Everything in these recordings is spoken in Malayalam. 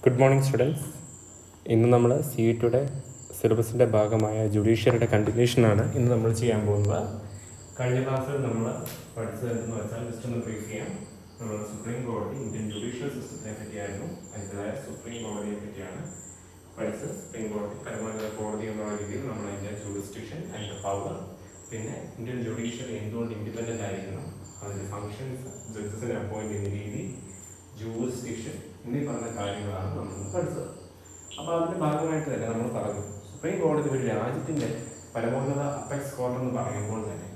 Good morning students. ഇന്ന് നമ്മൾ സി ഇ ടിയുടെ സിലബസിൻ്റെ ഭാഗമായ ജുഡീഷ്യറിയുടെ കണ്ടിന്യൂഷനാണ് ഇന്ന് നമ്മൾ ചെയ്യാൻ പോകുന്നത്. കഴിഞ്ഞ ക്ലാസ്സിൽ നമ്മൾ പഠിച്ചത് എന്തെന്ന് വെച്ചാൽ ജസ്റ്റ് ഒന്ന് ബ്രീഫ് ചെയ്യാം. നമ്മൾ സുപ്രീം കോടതി, ഇന്ത്യൻ ജുഡീഷ്യൽ സിസ്റ്റത്തിനെ പറ്റിയായിരുന്നു, അതിൻ്റെതായ സുപ്രീം കോടതിയെ പറ്റിയാണ് പഠിച്ചത്. സുപ്രീം കോടതി പരമോന്നത കോടതി എന്നുള്ള രീതിയിൽ നമ്മൾ അതിൻ്റെ ജുഡിസ്ഡിക്ഷൻ, അതിൻ്റെ പവർ, പിന്നെ ഇന്ത്യൻ ജുഡീഷ്യറി എന്തുകൊണ്ട് ഇൻഡിപെൻഡൻ്റ് ആയിരിക്കണം, അതിൻ്റെ ഫങ്ഷൻസ്, ജഡ്ജസിനെ അപ്പോയിൻറ്റ് ചെയ്യുന്ന രീതി, ജൂറിസ്ഡിക്ഷൻ എന്നീ പറഞ്ഞ കാര്യങ്ങളാണ് നമ്മൾ പഠിച്ചത്. അപ്പോൾ അതിൻ്റെ ഭാഗമായിട്ട് തന്നെ നമ്മൾ പറഞ്ഞു, സുപ്രീം കോടതി ഒരു രാജ്യത്തിൻ്റെ പരമോന്നത അപ്പെക്സ് കോർട്ട് എന്ന് പറയുമ്പോൾ തന്നെ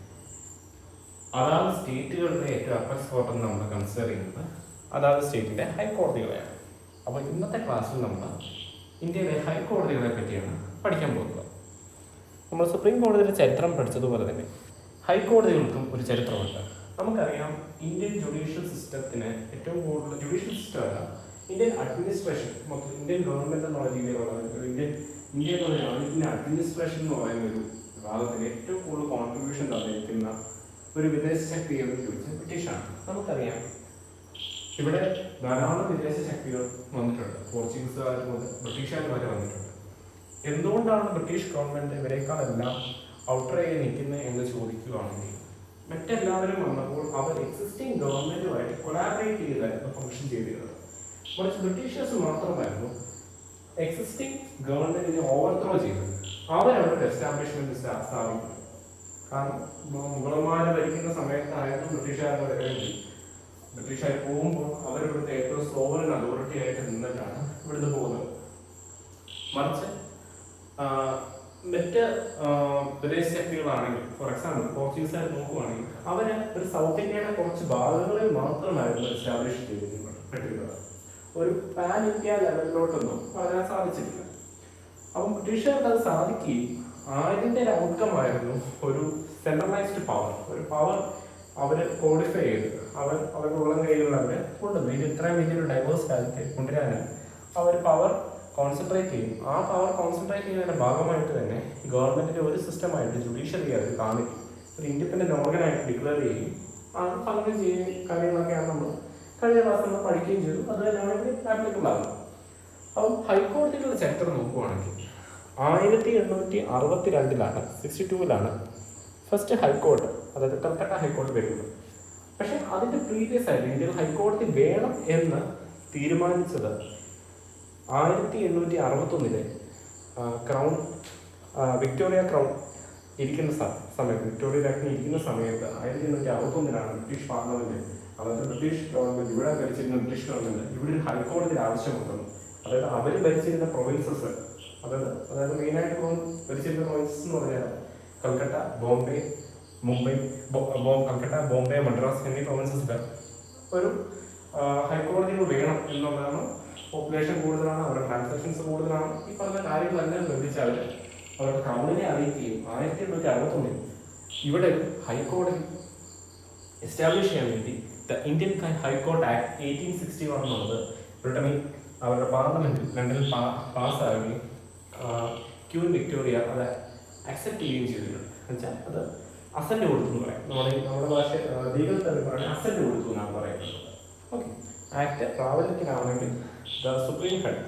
അതാത് സ്റ്റേറ്റുകളുടെ ഏറ്റവും അപ്പെക്സ് കോർട്ട് എന്ന് നമ്മൾ കൺസിഡർ ചെയ്യുന്നത് അതാത് സ്റ്റേറ്റിൻ്റെ ഹൈക്കോടതികളെയാണ്. അപ്പോൾ ഇന്നത്തെ ക്ലാസ്സിൽ നമ്മൾ ഇന്ത്യയിലെ ഹൈക്കോടതികളെ പറ്റിയാണ് പഠിക്കാൻ പോകുന്നത്. നമ്മൾ സുപ്രീം കോടതിയുടെ ചരിത്രം പഠിച്ചതുപോലെ തന്നെ ഹൈക്കോടതികൾക്കും ഒരു ചരിത്രമുണ്ട്. നമുക്കറിയാം, ഇന്ത്യൻ ജുഡീഷ്യൽ സിസ്റ്റത്തിന് ഏറ്റവും കൂടുതൽ ജുഡീഷ്യൽ സിസ്റ്റമല്ല, ഇന്ത്യൻ അഡ്മിനിസ്ട്രേഷൻ, മൊത്തം ഇന്ത്യൻ ഗവൺമെൻറ് എന്നുള്ള രീതിയിലുള്ള ഇന്ത്യ എന്നുള്ള രാജ്യത്തിൻ്റെ അഡ്മിനിസ്ട്രേഷൻ എന്ന് പറയുന്ന ഒരു വിഭാഗത്തിൽ ഏറ്റവും കൂടുതൽ കോൺട്രിബ്യൂഷൻ തന്നിരിക്കുന്ന ഒരു വിദേശ ശക്തി എന്ന് ചോദിച്ചാൽ ബ്രിട്ടീഷാണ്. നമുക്കറിയാം, ഇവിടെ ധാരാളം വിദേശ ശക്തികൾ വന്നിട്ടുണ്ട്. പോർച്ചുഗീസുകാർ മുതൽ ബ്രിട്ടീഷുകാർ വരെ വന്നിട്ടുണ്ട്. എന്തുകൊണ്ടാണ് ബ്രിട്ടീഷ് ഗവൺമെൻറ് ഇവരെക്കാളെല്ലാം ഔട്ടറായി നിൽക്കുന്നത് എന്ന് ചോദിക്കുകയാണെങ്കിൽ, മറ്റെല്ലാവരും വന്നപ്പോൾ അവർ എക്സിസ്റ്റിംഗ് ഗവൺമെൻറ്റുമായിട്ട് കൊളാബറേറ്റ് ചെയ്തായിരുന്നു ഫംഗ്ഷൻ ചെയ്തിരുന്നത്. മറിച്ച് ബ്രിട്ടീഷേഴ്സ് മാത്രമായിരുന്നു എക്സിസ്റ്റിംഗ് ഗവൺമെൻറ്റിനെ ഓവർത്രോ ചെയ്തത്. അവരവരുടെ എസ്റ്റാബ്ലിഷ്മെൻറ്റ് സ്ഥാപിക്കുന്നത്. കാരണം മുഗളന്മാർ ഭരിക്കുന്ന സമയത്തായിരുന്നു ബ്രിട്ടീഷുകാരുടെ വരവേണ്ടി. ബ്രിട്ടീഷുകാർ പോകുമ്പോൾ അവരിവിടുത്തെ ഏറ്റവും സോവറിൻ അതോറിറ്റി ആയിട്ട് നിന്നിട്ടാണ് ഇവിടുന്ന് പോകുന്നത്. മറിച്ച് മറ്റ് വിദേശ ശക്തികളാണെങ്കിൽ, ഫോർ എക്സാമ്പിൾ പോർച്ചുഗീസുകാർ നോക്കുവാണെങ്കിൽ, അവർ ഒരു സൗത്ത് ഇന്ത്യയുടെ കുറച്ച് ഭാഗങ്ങളിൽ മാത്രമായിരുന്നു എസ്റ്റാബ്ലിഷ് ചെയ്തിരുന്നത്. ഒരു പാൻ ഇന്ത്യ ലെവലിലോട്ടൊന്നും വളരാൻ സാധിച്ചിട്ടില്ല. അപ്പം ബ്രിട്ടീഷുകാർക്ക് അത് സാധിക്കുകയും അതിൻ്റെ ഒരു ഔട്ട്കമായിരുന്നു ഒരു സെൻട്രലൈസ്ഡ് പവർ. ഒരു പവർ അവർ കോഡിഫൈ ചെയ്ത് അവരുടെ ഉള്ളം കൈകളിൽ അവർ കൊണ്ടുവന്നു. ഇത് ഇത്രയും വലിയൊരു ഡൈവേഴ്സ് രാജ്യത്തെ കൊണ്ടുവരാൻ അവർ പവർ കോൺസെൻട്രേറ്റ് ചെയ്യും. ആ പവർ കോൺസെൻട്രേറ്റ് ചെയ്യുന്നതിൻ്റെ ഭാഗമായിട്ട് തന്നെ ഗവൺമെൻറ്റിൻ്റെ ഒരു സിസ്റ്റമായിട്ട് ജുഡീഷ്യറി അവർ കാണിക്കും, ഒരു ഇൻഡിപെൻഡൻറ്റ് ഓർഗനായിട്ട് ഡിക്ലെയർ ചെയ്യും. അത് ഫംഗ്ഷൻ ചെയ്യുന്ന കാര്യങ്ങളൊക്കെയാണ് നമ്മൾ കഴിഞ്ഞ ക്ലാസ് നമ്മൾ പഠിക്കുകയും ചെയ്തു. അത് തന്നെയാണ് ഇവിടെ ആപ്ലിക്കബിൾ ആകുന്നത്. അപ്പം ഹൈക്കോടതികളുടെ ചരിത്രം നോക്കുകയാണെങ്കിൽ 1862 62 ഫസ്റ്റ് ഹൈക്കോടതി, അതായത് കൽക്കട്ട ഹൈക്കോടതി വരുന്നത്. പക്ഷെ അതിൻ്റെ പ്രീവിയസ് ആയിട്ട് ഇന്ത്യയിൽ ഹൈക്കോടതി വേണം എന്ന് തീരുമാനിച്ചത് 1861 ക്രൗൺ വിക്ടോറിയ ക്രൗൺ ഇരിക്കുന്ന സമയത്ത്, വിക്ടോറിയ രാജ്ഞി ഇരിക്കുന്ന സമയത്ത് 1861 ബ്രിട്ടീഷ് പാർലമെന്റ്, അതായത് ബ്രിട്ടീഷ് ഗവൺമെന്റ്, ഇവിടെ ഭരിച്ചിരുന്ന ബ്രിട്ടീഷ് ഗവൺമെന്റ് ഇവിടെ ഒരു ഹൈക്കോടതിയുടെ ആവശ്യം വന്നു. അതായത് അവർ ഭരിച്ചിരുന്ന പ്രൊവിൻസസ്, അതായത് മെയിനായിട്ട് ഭരിച്ചിരുന്ന പ്രൊവിൻസസ് എന്ന് പറഞ്ഞാൽ കൽക്കട്ട, ബോംബെ, മുംബൈ, കൽക്കട്ട, ബോംബെ, മദ്രാസ് എന്നീ പ്രൊവിൻസസിൽ ഒരു ഹൈക്കോടതികൾ വേണം എന്നുള്ളതാണ്. പോപ്പുലേഷൻ കൂടുതലാണ്, അവരുടെ ട്രാൻസാക്ഷൻസ് കൂടുതലാണ്. ഈ പറഞ്ഞ കാര്യങ്ങളെല്ലാം ബന്ധിച്ചാൽ അവരുടെ ക്രൗണിനെ അറിയിക്കുകയും 1861 ഇവിടെ ഹൈക്കോടതി എസ്റ്റാബ്ലിഷ് ചെയ്യാൻ വേണ്ടി ദ ഇന്ത്യൻ ഹൈക്കോർട്ട് ആക്ട് 1861 എന്നുള്ളത് ബ്രിട്ടനിൽ അവരുടെ പാർലമെന്റിൽ ലണ്ടനിൽ പാസ്സാകുകയും ക്യൂൻ വിക്ടോറിയ അത് അക്സെപ്റ്റ് ചെയ്യുകയും ചെയ്തിട്ടുണ്ട്. എന്നുവെച്ചാൽ അത് അസന്റ് കൊടുത്തു എന്ന് പറയാം. നമ്മുടെ ഭാഷ ലീഗൽ ടേമിൽ പറയുന്നത് അസന്റ് കൊടുത്തു എന്നാണ് പറയുന്നത്. ഓക്കെ, ആക്ട് പ്രാബല്യത്തിലാവണമെങ്കിൽ സുപ്രീം ഹെഡ്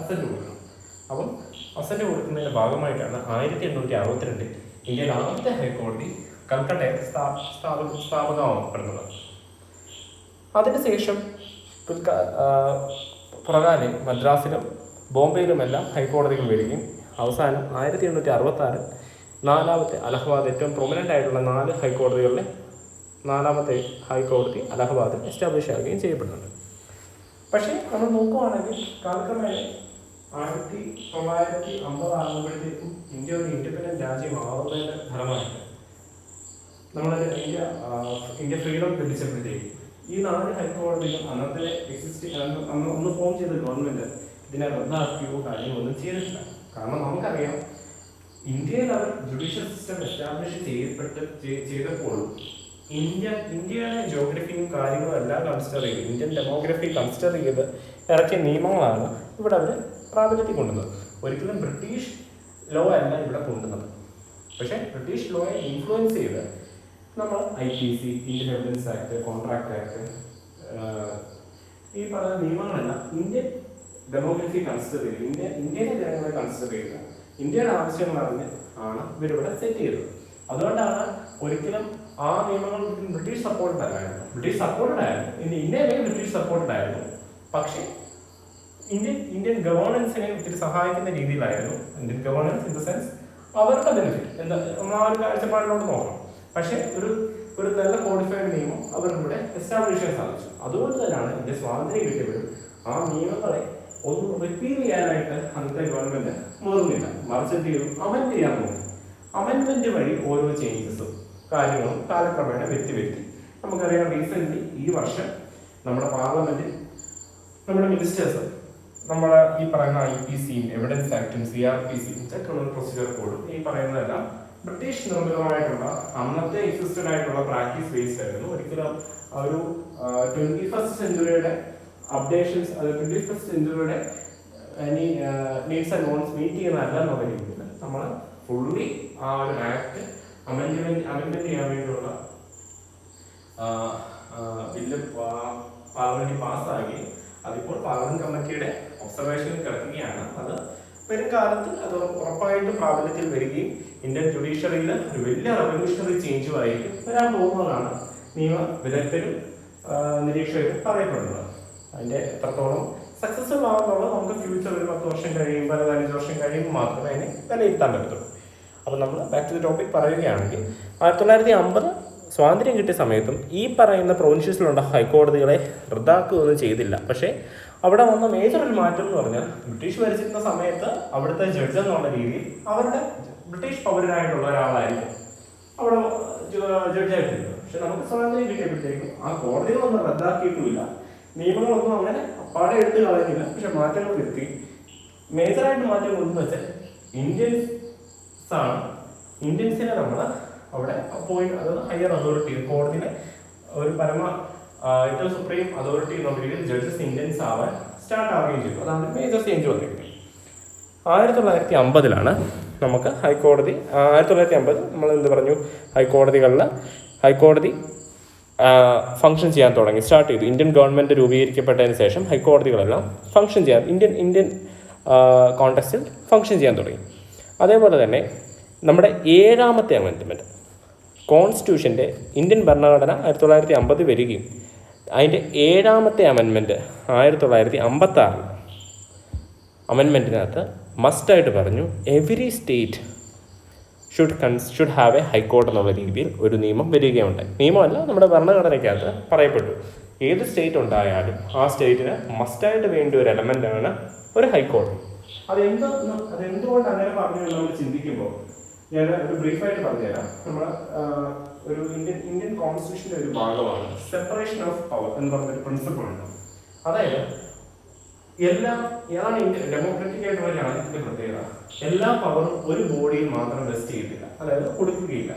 അസന്റ് കൊടുക്കണം. അപ്പം അസന്റ് കൊടുക്കുന്നതിൻ്റെ ഭാഗമായിട്ടാണ് 1862 ഇന്ത്യയിലെ ആദ്യത്തെ ഹൈക്കോടതി കൽക്കട്ടയിൽ സ്ഥാപകമാക്കപ്പെടുന്നത്. അതിനുശേഷം പുറകാലെ മദ്രാസിലും ബോംബെയിലുമെല്ലാം ഹൈക്കോടതികൾ വരികയും അവസാനം 1866 നാലാമത്തെ അലഹബാദ്, ഏറ്റവും പ്രൊമിനൻ്റ് ആയിട്ടുള്ള 4 ഹൈക്കോടതികളിലെ 4ാമത്തെ ഹൈക്കോടതി അലഹബാദിൽ എസ്റ്റാബ്ലിഷ് ആവുകയും ചെയ്യപ്പെടുന്നുണ്ട്. പക്ഷേ നമ്മൾ നോക്കുകയാണെങ്കിൽ കാലക്രമേണ 1950 ആകുമ്പോഴത്തേക്കും ഇന്ത്യ ഒരു ഇൻഡിപെൻഡൻറ്റ് രാജ്യമാവുന്നതിൻ്റെ ഫലമായിട്ട് ഇന്ത്യ ഫ്രീഡം ലഭിച്ചപ്പോഴത്തേക്കും ഈ 4 ഹൈക്കോടതികൾ അന്ന് ഫോം ചെയ്ത ഗവൺമെൻറ് ഇതിനെ റദ്ദാക്കുകയോ കാര്യങ്ങളൊന്നും ചെയ്തിട്ടില്ല. കാരണം നമുക്കറിയാം, ഇന്ത്യയിൽ അവർ ജുഡീഷ്യൽ സിസ്റ്റം എസ്റ്റാബ്ലിഷ് ചെയ്തപ്പോഴും ഇന്ത്യയുടെ ജോഗ്രഫിയും കാര്യങ്ങളും എല്ലാം കൺസിഡർ ചെയ്ത്, ഇന്ത്യൻ ഡെമോഗ്രഫി കൺസിഡർ ചെയ്ത് ഇറക്കിയ നിയമങ്ങളാണ് ഇവിടെ അവർ പ്രാബല്യത്തിൽ കൊണ്ടുവന്നത്. ഒരിക്കലും ബ്രിട്ടീഷ് ലോ അല്ല ഇവിടെ കൊണ്ടുവന്നത്. പക്ഷേ ബ്രിട്ടീഷ് ലോയെ ഇൻഫ്ലുവൻസ് ചെയ്ത് നമ്മൾ IPC, Indian evidence act, contract act, ഈ പറയുന്ന നിയമങ്ങളെല്ലാം ഇന്ത്യൻ ഡെമോഗ്രഫി കൺസിഡർ ചെയ്ത് ഇന്ത്യയിലെ ജനങ്ങളെ കൺസിഡർ ചെയ്ത് ഇന്ത്യയുടെ ആവശ്യങ്ങൾ അറിഞ്ഞ് ആണ് ഇവരിവിടെ സെറ്റ് ചെയ്തത്. അതുകൊണ്ടാണ് ഒരിക്കലും ആ നിയമങ്ങൾ ബ്രിട്ടീഷ് സപ്പോർട്ടഡ് അല്ലായിരുന്നു. ബ്രിട്ടീഷ് സപ്പോർട്ടഡ് ആയിരുന്നു, ഇന്ത്യയിലെ ബ്രിട്ടീഷ് സപ്പോർട്ടഡ് ആയിരുന്നു. പക്ഷേ ഇന്ത്യൻ ഗവേണൻസിനെ ഒത്തിരി സഹായിക്കുന്ന രീതിയിലായിരുന്നു. Indian governance in the sense അവരുടെ ബെനിഫിറ്റ് എന്താ നമ്മൾ ആ ഒരു കാഴ്ചപ്പാടിലോട്ട് നോക്കണം. പക്ഷേ ഒരു നല്ല കോഡിഫൈഡ് നിയമം അവരിവിടെ എസ്റ്റാബ്ലിഷ് ചെയ്യാൻ സാധിച്ചു. അതുകൊണ്ട് തന്നെയാണ് ഇന്ത്യ സ്വാതന്ത്ര്യം കിട്ടിയപ്പോഴും ആ നിയമങ്ങളെ ഒന്നും റിപ്പീൽ ചെയ്യാനായിട്ട് അന്നത്തെ ഗവൺമെന്റ് മുതിർന്നില്ല. മറിച്ച് എന്ത് ചെയ്തു? അമെൻഡ് ചെയ്യാൻ നോക്കി. അമെൻമെന്റ് വഴി ഓരോ ചേഞ്ചസും കാര്യങ്ങളും കാലക്രമേണ വരുത്തി നമുക്കറിയാം. റീസെന്റ് ഈ വർഷം നമ്മുടെ പാർലമെന്റിൽ നമ്മുടെ മിനിസ്റ്റേഴ്സ് നമ്മളെ ഈ പറയുന്ന IPCയും എവിഡൻസ് ആക്ടും CRPCയും ക്രിമിനൽ പ്രൊസീജിയർ കോഡും ഈ പറയുന്നതെല്ലാം ബ്രിട്ടീഷ് നിർമ്മിതമായിട്ടുള്ള അന്നത്തെ എക്സിസ്റ്റഡ് ആയിട്ടുള്ള പ്രാക്ടീസ് ബേസ്ഡ് ആയിരുന്നു. ഒരിക്കലും ഒരു 21st സെഞ്ചുറിയുടെ അപ്ഡേഷൻസ്, അത് 21st സെഞ്ചുറിയുടെ നീഡ്സ് ആൻഡ് വോൺസ് മീറ്റ് ചെയ്യുന്നതല്ല എന്നുള്ള രീതിയിൽ നമ്മൾ ഫുള്ളി ആ ഒരു ആക്ട് അമെൻഡ്മെന്റ് ചെയ്യാൻ വേണ്ടിയുള്ള ബില്ല് പാർലമെന്റിൽ പാസ്സാക്കി അതിപ്പോൾ പാർലമെന്റ് കമ്മിറ്റിയുടെ ഒബ്സർവേഷനിൽ കിടക്കുകയാണ്. അത് വരും കാലത്ത് അത് ഉറപ്പായിട്ടും പ്രാബല്യത്തിൽ വരികയും ഇന്ത്യൻ ജുഡീഷ്യറിയിൽ ഒരു വലിയ റെവല്യൂഷണറി ചേഞ്ചുമായിരിക്കും വരാൻ പോകുന്നതാണ് നിയമ വിദഗ്ധരും നിരീക്ഷകരും പറയപ്പെടുന്നത്. അതിൻ്റെ എത്രത്തോളം സക്സസ്ഫുൾ ആകുന്നുള്ളത് നമുക്ക് ഫ്യൂച്ചർ ഒരു 10 വർഷം കഴിയുമ്പോൾ 15 വർഷം കഴിയുമ്പോൾ മാത്രമേ അതിനെ വിലയിരുത്താൻ പറ്റത്തുള്ളൂ. അപ്പോൾ നമ്മൾ ബാക്ക് ടു ദി ടോപ്പിക് പറയുകയാണെങ്കിൽ 1950 സ്വാതന്ത്ര്യം കിട്ടിയ സമയത്തും ഈ പറയുന്ന പ്രൊവിൻഷ്യസിലുള്ള ഹൈക്കോടതികളെ റദ്ദാക്കുകയൊന്നും ചെയ്തില്ല. പക്ഷേ അവിടെ വന്ന മേജർ ഒരു മാറ്റം എന്ന് പറഞ്ഞാൽ ബ്രിട്ടീഷ് ഭരിച്ചിരുന്ന സമയത്ത് അവിടുത്തെ ജഡ്ജ് എന്നുള്ള രീതിയിൽ അവരുടെ ബ്രിട്ടീഷ് പൗരനായിട്ടുള്ള ഒരാളായിരിക്കും അവിടെ ജഡ്ജായിട്ടിരുന്നത്. പക്ഷെ നമുക്ക് സ്വാതന്ത്ര്യം കിട്ടിയപ്പോഴത്തേക്കും ആ കോടതികളൊന്നും റദ്ദാക്കിയിട്ടുമില്ല, നിയമങ്ങളൊന്നും അങ്ങനെ അപ്പാടെ എടുത്ത് കളയുന്നില്ല. പക്ഷെ മാറ്റങ്ങൾ വരുത്തി. മേജറായിട്ട് മാറ്റം കൊണ്ടെന്ന് വെച്ചാൽ ഇന്ത്യൻസിനെ നമ്മൾ അവിടെ അപ്പോയിന്റ്, അതായത് ഹയർ അതോറിറ്റി, കോടതിയിലെ ഒരു ഏറ്റവും സുപ്രീം അതോറിറ്റി എന്നുള്ള രീതിയിൽ ജഡ്ജസ് ഇന്ത്യൻസ് ആവാൻ സ്റ്റാർട്ട് ആവുകയും ചെയ്തു. അതാണ് മേജർ ചേഞ്ച് വന്നിരിക്കുന്നത്. 1950 നമുക്ക് ഹൈക്കോടതി 1950 നമ്മൾ എന്ത് പറഞ്ഞു, ഹൈക്കോടതി ഫംഗ്ഷൻ ചെയ്യാൻ തുടങ്ങി, സ്റ്റാർട്ട് ചെയ്തു. ഇന്ത്യൻ ഗവൺമെൻറ് രൂപീകരിക്കപ്പെട്ടതിന് ശേഷം ഹൈക്കോടതികളെല്ലാം ഫംഗ്ഷൻ ചെയ്യാൻ ഇന്ത്യൻ കോണ്ടെക്സ്റ്റിൽ ഫംഗ്ഷൻ ചെയ്യാൻ തുടങ്ങി. അതേപോലെ തന്നെ നമ്മുടെ 7ാമത്തെ അമെൻഡ്മെൻറ്റ് കോൺസ്റ്റിറ്റ്യൂഷൻ്റെ ഇന്ത്യൻ ഭരണഘടന 1950 വരികയും അതിൻ്റെ 7ാമത്തെ അമെൻഡ്മെൻറ്റ് 1956 അമെൻഡ്മെൻറ്റിനകത്ത് മസ്റ്റായിട്ട് പറഞ്ഞു every state should have A high court എന്നുള്ള രീതിയിൽ ഒരു നിയമം വരികയുണ്ടായി. നിയമമല്ല, നമ്മുടെ ഭരണഘടനയ്ക്കകത്ത് പറയപ്പെട്ടു ഏത് സ്റ്റേറ്റ് ഉണ്ടായാലും ആ സ്റ്റേറ്റിന് മസ്റ്റായിട്ട് വേണ്ട ഒരു എലമെൻ്റാണ് ഒരു ഹൈക്കോടതി. അതെന്തുകൊണ്ട് അങ്ങനെ പറഞ്ഞു എന്ന് നമ്മൾ ചിന്തിക്കുമ്പോൾ ഞാൻ ഒരു ബ്രീഫായിട്ട് പറഞ്ഞുതരാം. നമ്മൾ ഒരു ഇന്ത്യൻ കോൺസ്റ്റിറ്റ്യൂഷൻ്റെ ഒരു ഭാഗമാണ് സെപ്പറേഷൻ ഓഫ് പവർ എന്ന് പറഞ്ഞൊരു പ്രിൻസിപ്പിൾ ഉണ്ട്. അതായത് ഏതാണ് ഇന്ത്യ ഡെമോക്രാറ്റിക് ആയിട്ടുള്ള രാജ്യത്തിന്റെ പ്രത്യേകത, എല്ലാ പവറും ഒരു ബോഡിയിൽ മാത്രം വെസ്റ്റ് ചെയ്തില്ല, അതായത് കൊടുക്കുകയില്ല.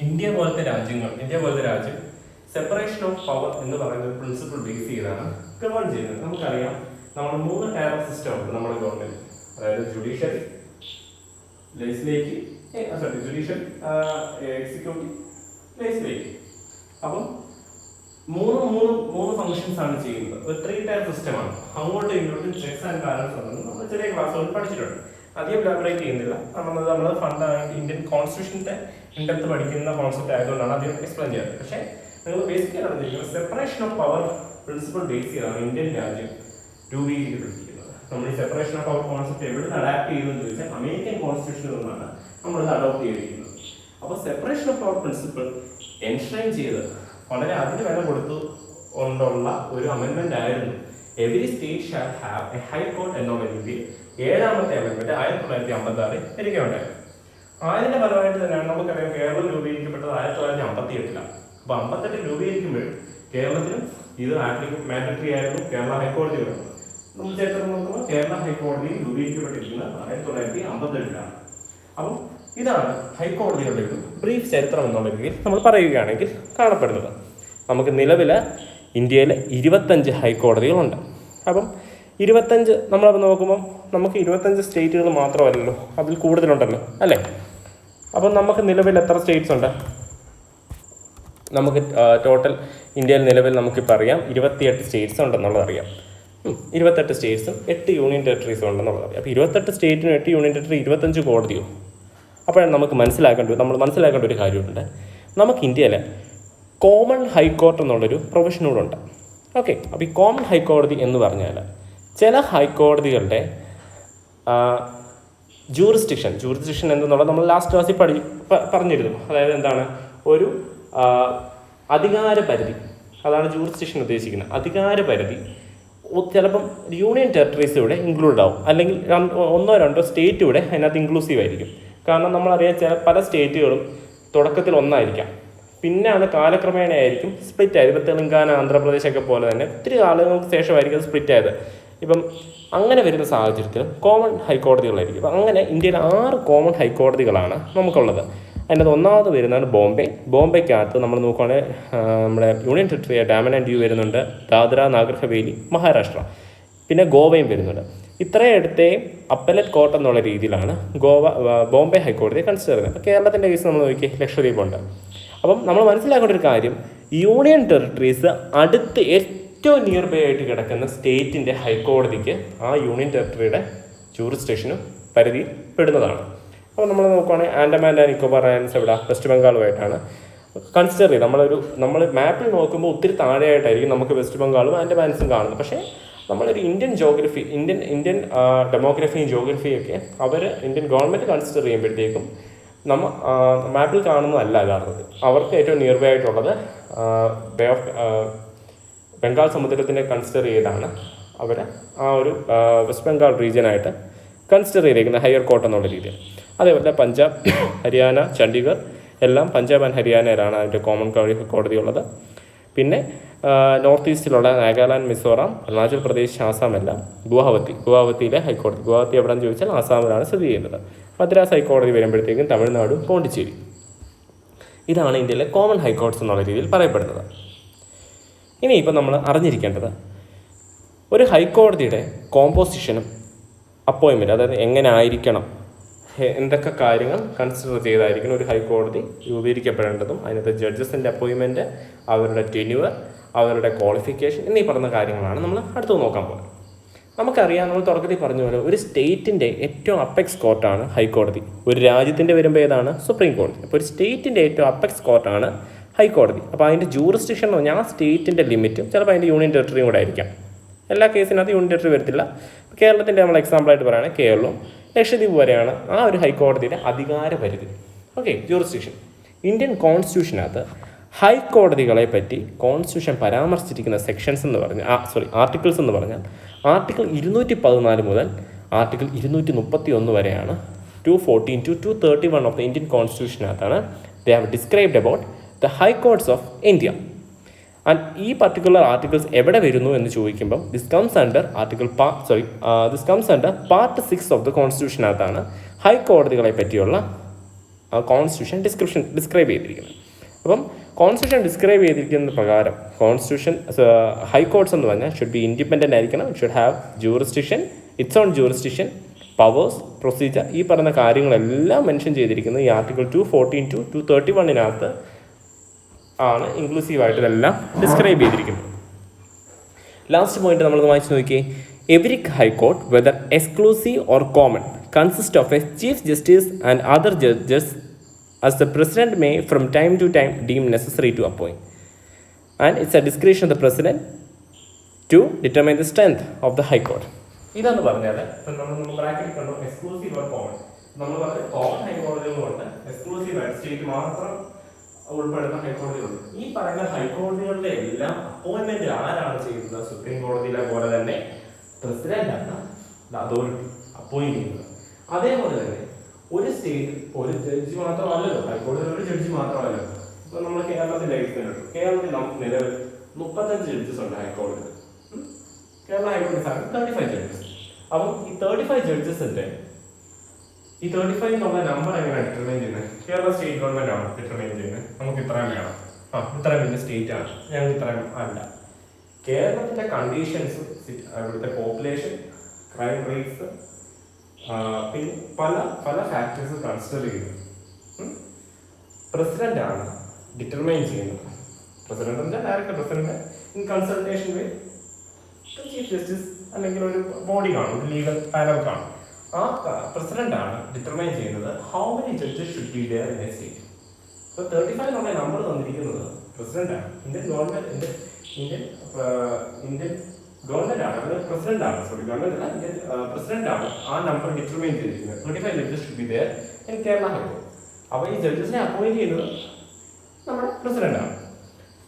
ഇന്ത്യ പോലത്തെ രാജ്യം സെപ്പറേഷൻ ഓഫ് പവർ എന്ന് പറയുന്ന ഒരു പ്രിൻസിപ്പിൾ ബേസ് ചെയ്താണ് ഗവൺ ചെയ്യുന്നത്. നമുക്കറിയാം നമ്മൾ 3 ടയർ ഓഫ് സിസ്റ്റം ഉണ്ട് നമ്മുടെ ഗവൺമെന്റ്, അതായത് ജുഡീഷ്യറി, എക്സിക്യൂട്ടീവ്, ലെജിസ്ലേറ്റീവ്. അപ്പം മൂന്ന് ഫംഗ്ഷൻസ് ആണ് ചെയ്യുന്നത്. ഒരു 3 ടയർ സിസ്റ്റമാണ്. അങ്ങോട്ടും ഇങ്ങോട്ടും ചെക്സ് ആൻഡ് ബാലൻസ് ഉണ്ടെന്ന് നമ്മൾ ചെറിയ ക്ലാസ്സുകളിൽ പഠിച്ചിട്ടുണ്ട്. അധികം ലാബറേറ്റ് ചെയ്യുന്നില്ല. നമ്മൾ ഫണ്ടായിട്ട് ഇന്ത്യൻ കോൺസ്റ്റിറ്റ്യൂഷൻ്റെ ഇൻഡെപ്ത് പഠിക്കുന്ന കോൺസെപ്റ്റ് ആയതുകൊണ്ടാണ് അധികം എക്സ്പ്ലെയിൻ ചെയ്യാറ്. പക്ഷേ നിങ്ങൾ ബേസിക്കലി അറിഞ്ഞിരിക്കുന്നത് separation of power principle base ചെയ്താണ് ഇന്ത്യൻ രാജ്യം രൂപീകരിക്കപ്പെട്ടിരിക്കുന്നത്. നമ്മൾ ഈ സെപ്പറേഷൻ ഓഫ് പവർ കോൺസെപ്റ്റ് എവിടെ നിന്ന് അഡാപ്റ്റ് ചെയ്തെന്ന് ചോദിച്ചാൽ അമേരിക്കൻ കോൺസ്റ്റിറ്റ്യൂഷനിൽ നിന്നാണ് നമ്മളിത് അഡോപ്റ്റ് ചെയ്തിരിക്കുന്നത്. അപ്പോൾ സെപ്പറേഷൻ ഓഫ് പവർ പ്രിൻസിപ്പിൾ എൻഷ്രൈൻ ചെയ്ത് വളരെ അതിന് വില കൊണ്ടുള്ള ഒരു അമെൻമെന്റ് ആയിരുന്നു every state shall have A high court എന്നുള്ള രീതിയിൽ 7ാമത്തെ അമെൻമെന്റ് 1956 വരികയുണ്ടായിരുന്നു. അതിന്റെ ഫലമായിട്ട് തന്നെയാണ് നമുക്കറിയാം കേരളം രൂപീകരിക്കപ്പെട്ടത് 1958. അപ്പോൾ 58 രൂപീകരിക്കുമ്പോൾ കേരളത്തിലും ഇത് മാൻഡറ്ററി ആയിരുന്നു. കേരള ഹൈക്കോടതി വരുന്നത് നമ്മൾ ചരിത്രം നോക്കുമ്പോൾ കേരള ഹൈക്കോടതി രൂപീകരിക്കപ്പെട്ടിരിക്കുന്നത് 1958. അപ്പം ഇതാണ് ഹൈക്കോടതികളുടെ ഒരു ബ്രീഫ് ചരിത്രം എന്നുള്ള രീതിയിൽ നമ്മൾ പറയുകയാണെങ്കിൽ കാണപ്പെടുന്നത്. നമുക്ക് നിലവിൽ ഇന്ത്യയിൽ 25 ഹൈക്കോടതികളുണ്ട്. അപ്പം 25 നമ്മളപ്പോൾ നോക്കുമ്പോൾ നമുക്ക് 25 സ്റ്റേറ്റുകൾ മാത്രമല്ലല്ലോ, അതിൽ കൂടുതലുണ്ടല്ലോ അല്ലേ. അപ്പം നമുക്ക് നിലവിൽ എത്ര സ്റ്റേറ്റ്സ് ഉണ്ട്? നമുക്ക് ടോട്ടൽ ഇന്ത്യയിൽ നിലവിൽ നമുക്കിപ്പോൾ അറിയാം 28 സ്റ്റേറ്റ്സ് ഉണ്ടെന്നുള്ളത് അറിയാം. 28 സ്റ്റേറ്റ്സും 8 യൂണിയൻ ടെറിട്ടറീസും ഉണ്ടെന്നുള്ളത്. അപ്പോൾ 28 സ്റ്റേറ്റിനും 8 യൂണിയൻ ടെറിട്ടറി 25 കോടതിയോ? അപ്പോഴാണ് നമ്മൾ മനസ്സിലാക്കേണ്ട ഒരു കാര്യമുണ്ട്. നമുക്ക് ഇന്ത്യയിൽ കോമൺ ഹൈക്കോർട്ട് എന്നുള്ളൊരു പ്രൊവിഷൻ കൂടെ ഉണ്ട്. ഓക്കെ, അപ്പോൾ ഈ കോമൺ ഹൈക്കോടതി എന്ന് പറഞ്ഞാൽ ചില ഹൈക്കോടതികളുടെ ജൂറിസ്ഡിക്ഷൻ എന്തെന്നുള്ളത് നമ്മൾ ലാസ്റ്റ് ക്ലാസ്സിൽ പറഞ്ഞിരുന്നു. അതായത് എന്താണ്, ഒരു അധികാര പരിധി, അതാണ് ജൂറിസ്ഡിക്ഷൻ ഉദ്ദേശിക്കുന്നത്. അധികാര പരിധി ചിലപ്പം യൂണിയൻ ടെറിട്ടറീസ് ഇവിടെ ഇൻക്ലൂഡ് ആവും, അല്ലെങ്കിൽ 1-2 സ്റ്റേറ്റ് ഇവിടെ അതിനകത്ത് ഇൻക്ലൂസീവ് ആയിരിക്കും. കാരണം നമ്മളറിയാം പല സ്റ്റേറ്റുകളും തുടക്കത്തിൽ ഒന്നായിരിക്കാം, പിന്നെയാണ് കാലക്രമേണ ആയിരിക്കും സ്പ്ലിറ്റ് ആയത്. ഇപ്പോൾ തെലങ്കാന, ആന്ധ്രാപ്രദേശൊക്കെ പോലെ തന്നെ ഒത്തിരി കാലങ്ങൾക്ക് ശേഷമായിരിക്കും അത് സ്പ്ലിറ്റ് ആയത്. ഇപ്പം അങ്ങനെ വരുന്ന സാഹചര്യത്തിൽ കോമൺ ഹൈക്കോടതികളായിരിക്കും. അപ്പം അങ്ങനെ ഇന്ത്യയിൽ 6 കോമൺ ഹൈക്കോടതികളാണ് നമുക്കുള്ളത്. അതിനകത്ത് ഒന്നാമത് വരുന്നതാണ് ബോംബെക്കകത്ത് നമ്മൾ നോക്കുകയാണെങ്കിൽ നമ്മുടെ union territory Daman and dew വരുന്നുണ്ട്, ദാദ്ര നാഗർ ഹവേലി മഹാരാഷ്ട്ര, പിന്നെ ഗോവയും വരുന്നുണ്ട്. ഇത്രയിടത്തെയും അപ്പലറ്റ് കോർട്ട് എന്നുള്ള രീതിയിലാണ് ബോംബെ ഹൈക്കോടതിയെ കൺസിഡർ ചെയ്യുന്നത്. അപ്പോൾ കേരളത്തിൻ്റെ കേസ് നമ്മൾ നോക്കി ലക്ഷദ്വീപുണ്ട്. അപ്പം നമ്മൾ മനസ്സിലാക്കേണ്ട ഒരു കാര്യം, യൂണിയൻ ടെറിട്ടറീസ് അടുത്ത് ഏറ്റവും നിയർ ബൈ ആയിട്ട് കിടക്കുന്ന സ്റ്റേറ്റിൻ്റെ ഹൈക്കോടതിക്ക് ആ യൂണിയൻ ടെറിട്ടറിയുടെ ജൂറിസ്ഡിക്ഷനും പരിധിയിൽ പെടുന്നതാണ്. അപ്പോൾ നമ്മൾ നോക്കുകയാണെങ്കിൽ ആൻഡമാൻ ആൻഡ് നിക്കോബാർ ഐലൻഡ്സ് എവിടെ, വെസ്റ്റ് ബംഗാളുമായിട്ടാണ് കൺസിഡർ ചെയ്ത്. നമ്മൾ മാപ്പിൽ നോക്കുമ്പോൾ ഒത്തിരി താഴെയായിട്ടായിരിക്കും നമുക്ക് വെസ്റ്റ് ബംഗാളും ആൻഡമാൻസും കാണുന്നത്. പക്ഷേ നമ്മളൊരു ഇന്ത്യൻ ഡെമോഗ്രഫിയും ജോഗ്രഫിയൊക്കെ ഇന്ത്യൻ ഗവൺമെൻറ് കൺസിഡർ ചെയ്യുമ്പോഴത്തേക്കും മാപ്പിൽ കാണുന്നതല്ല യഥാർത്ഥത്തിൽ. അവർക്ക് ഏറ്റവും നിയർ ബൈ ആയിട്ടുള്ളത് ബംഗാൾ സമുദ്രത്തിനെ കൺസിഡർ ചെയ്താണ് അവർ ആ ഒരു വെസ്റ്റ് ബംഗാൾ റീജിയനായിട്ട് കൺസിഡർ ചെയ്തിരിക്കുന്നത് ഹയർ കോർട്ട് എന്നുള്ള രീതിയിൽ. അതേപോലെ പഞ്ചാബ്, ഹരിയാന, ചണ്ഡീഗഡ് എല്ലാം പഞ്ചാബ് ആൻഡ് ഹരിയാനയിലാണ് അതിൻ്റെ കോമൺ കോടതി ഉള്ളത്. പിന്നെ നോർത്ത് ഈസ്റ്റിലുള്ള നാഗാലാൻഡ്, മിസോറാം, അരുണാചൽ പ്രദേശ്, ആസാം എല്ലാം ഗുവാഹത്തിയിലെ ഹൈക്കോടതി. ഗുവാഹത്തി എവിടെയെന്ന് ചോദിച്ചാൽ ആസാമിലാണ് സ്ഥിതി ചെയ്യുന്നത്. മദ്രാസ് ഹൈക്കോടതി വരുമ്പോഴത്തേക്കും തമിഴ്നാടും പോണ്ടിച്ചേരി. ഇതാണ് ഇന്ത്യയിലെ കോമൺ ഹൈക്കോർട്ട്സ് എന്നുള്ള രീതിയിൽ പറയപ്പെടുന്നത്. ഇനി ഇപ്പം നമ്മൾ അറിഞ്ഞിരിക്കേണ്ടത് ഒരു ഹൈക്കോടതിയുടെ കോമ്പോസിഷനും അപ്പോയിൻമെൻറ്റ്, അതായത് എങ്ങനെ ആയിരിക്കണം, എന്തൊക്കെ കാര്യങ്ങൾ കൺസിഡർ ചെയ്തായിരിക്കണം ഒരു ഹൈക്കോടതി രൂപീകരിക്കപ്പെടേണ്ടതും, അതിനകത്ത് ജഡ്ജസിൻ്റെ അപ്പോയിൻമെൻറ്റ്, അവരുടെ ടെന്യൂർ, അവരുടെ ക്വാളിഫിക്കേഷൻ എന്നീ പറഞ്ഞ കാര്യങ്ങളാണ് നമ്മൾ അടുത്ത് നോക്കാൻ പോകുന്നത്. നമുക്കറിയാം, നമ്മൾ തുടക്കത്തിൽ പറഞ്ഞ പോലെ ഒരു സ്റ്റേറ്റിൻ്റെ ഏറ്റവും അപ്പെക്സ് കോർട്ടാണ് ഹൈക്കോടതി. ഒരു രാജ്യത്തിൻ്റെ വരുമ്പോൾ ഏതാണ്? സുപ്രീം കോടതി. അപ്പോൾ ഒരു സ്റ്റേറ്റിൻ്റെ ഏറ്റവും അപ്പെക്സ് കോർട്ടാണ് ഹൈക്കോടതി. അപ്പോൾ അതിൻ്റെ ജൂറിസ്ഡിക്ഷൻ എന്ന് പറഞ്ഞാൽ ആ സ്റ്റേറ്റിൻ്റെ ലിമിറ്റും ചിലപ്പോൾ അതിൻ്റെ യൂണിയൻ ടെറിട്ടറിയും കൂടെ ആയിരിക്കാം. എല്ലാ കേസിനകത്ത് യൂണിയൻ ടെറിട്ടറി വരത്തില്ല. കേരളത്തിൻ്റെ നമ്മൾ എക്സാമ്പിളായിട്ട് പറയുകയാണെങ്കിൽ കേരളവും ലക്ഷദ്വീപ് വരെയാണ് ആ ഒരു ഹൈക്കോടതിയുടെ അധികാര പരിധി. Okay, jurisdiction. ഇന്ത്യൻ കോൺസ്റ്റിറ്റ്യൂഷനകത്ത് ഹൈക്കോടതികളെ പറ്റി കോൺസ്റ്റിറ്റ്യൂഷൻ പരാമർശിച്ചിരിക്കുന്ന സെക്ഷൻസ് എന്ന് പറഞ്ഞാൽ ആർട്ടിക്കിൾസ് എന്ന് പറഞ്ഞാൽ ആർട്ടിക്കിൾ 214 മുതൽ ആർട്ടിക്കിൾ 231 വരെയാണ്. 214 to 231 ഓഫ് ദ ഇന്ത്യൻ കോൺസ്റ്റിറ്റ്യൂഷനകത്താണ് they have described about the high courts of India. And ഈ പർട്ടിക്കുലർ ആർട്ടിക്കിൾസ് എവിടെ വരുന്നു എന്ന് ചോദിക്കുമ്പം this comes under part 6 of the കോൺസ്റ്റിറ്റ്യൂഷനകത്താണ് ഹൈക്കോടതികളെ പറ്റിയുള്ള കോൺസ്റ്റിറ്റ്യൂഷൻ ഡിസ്ക്രൈബ് ചെയ്തിരിക്കുന്നത്. അപ്പം കോൺസ്റ്റിറ്റ്യൂഷൻ ഡിസ്ക്രൈബ് ചെയ്തിരിക്കുന്ന പ്രകാരം ഹൈക്കോർട്ട്സ് എന്ന് പറഞ്ഞാൽ ഷുഡ് ബി ഇൻഡിപെൻഡൻ്റ് ആയിരിക്കണം. It should have jurisdiction, it's on jurisdiction, powers, procedure, ഈ പറഞ്ഞ കാര്യങ്ങളെല്ലാം മെൻഷൻ ചെയ്തിരിക്കുന്നത് ഈ ആർട്ടിക്കിൾ 214 to 231 ആണ് ഇൻക്ലൂസീവായിട്ട് ഇതെല്ലാം ഡിസ്ക്രൈബ് ചെയ്തിരിക്കുന്നത്. ലാസ്റ്റ് പോയിന്റ് നമ്മളൊന്ന് വായിച്ച് നോക്കിയേ. Every high court whether exclusive or common consist of A chief justice and other judges as the president may from time to time deem necessary to appoint, and it's a discretion of the president to determine the strength of the high court. ഇതാണ് പറഞ്ഞാൽ ഇപ്പം നമ്മൾ ബ്രാക്കറ്റിൽ കണ്ടു എക്സ്ക്ലൂസീവ് ഓർ കോമൺ. നമ്മൾ പറഞ്ഞ കോമൺ ഹൈക്കോടതികളുണ്ട്, എക്സ്ക്ലൂസീവ് ആയിട്ട് സ്റ്റേറ്റ് മാത്രം ഉൾപ്പെടുന്ന ഹൈക്കോടതികളുണ്ട്. ഈ പറയുന്ന ഹൈക്കോടതികളുടെ എല്ലാം അപ്പോയിൻമെന്റ് ആരാണ് ചെയ്യുന്നത്? സുപ്രീം കോടതിയിലെ പോലെ തന്നെ പ്രസിഡന്റ് ആണ് അതോറിറ്റി അപ്പോയിന്റ് ചെയ്യുന്നത്. അതേപോലെ തന്നെ ഒരു സ്റ്റേറ്റിൽ ഒരു ജഡ്ജി മാത്രമല്ലല്ലോ, ഹൈക്കോടതിയിൽ ഒരു ജഡ്ജി മാത്രമല്ലല്ലോ. ഇപ്പൊ നമ്മൾ കേരളത്തിന്റെ കേരളത്തിൽ നമുക്ക് നിലവിൽ 35 ജഡ്ജസ് ഉണ്ട് ഹൈക്കോടതിയിൽ. കേരള ഹൈക്കോടതി 35 ജഡ്ജസ്. അപ്പം ഈ 35 ജഡ്ജസിന്റെ ഈ 35 എന്നുള്ള നമ്പർ എങ്ങനെയാണ് ഡിറ്റർമൈൻ ചെയ്യുന്നത്? കേരള സ്റ്റേറ്റ് ഗവൺമെന്റ് ആണ് ഡിറ്റർമൈൻ ചെയ്യുന്നത്. നമുക്ക് ഇത്രയും വേണം, ഇത്രയും വലിയ സ്റ്റേറ്റ് ആണ്, ഞങ്ങൾക്ക് ഇത്രയും അല്ല. കേരളത്തിന്റെ കണ്ടീഷൻസും ഇവിടുത്തെ പോപ്പുലേഷൻ, ക്രൈം റേറ്റ്സ്, പിന്നെ പല പല ഫാക്ടേഴ്സ് കൺസിഡർ ചെയ്തു പ്രസിഡന്റ് ആണ് ഡിറ്റർമൈൻ ചെയ്യുന്നത്. President director president in consultation with chief justice അല്ലെങ്കിൽ ഒരു ബോഡി കാണും, ഒരു ലീഗൽ പാനൽ കാണും. ആ പ്രസിഡന്റാണ് ഡിറ്റർമൈൻ ചെയ്യുന്നത് how many judges should be there in a state. ഇപ്പോൾ 35 എന്നുള്ള നമ്പർ തന്നിരിക്കുന്നത് പ്രസിഡന്റാണ്. ഇന്ത്യൻ ഗവൺമെന്റ് ആണ്, അത് പ്രസിഡന്റാണ്. സോറി, ഗവൺമെന്റ് അല്ല, ഇന്ത്യൻ പ്രസിഡന്റാണ് ആ നമ്പർ ഡിറ്റർമൈൻ ചെയ്തിരിക്കുന്നത്. 35 judges should be there in Kerala high court. അപ്പോൾ ഈ ജഡ്ജസിനെ അപ്പോയിന്റ് ചെയ്യുന്നത് നമ്മുടെ പ്രസിഡന്റാണ്.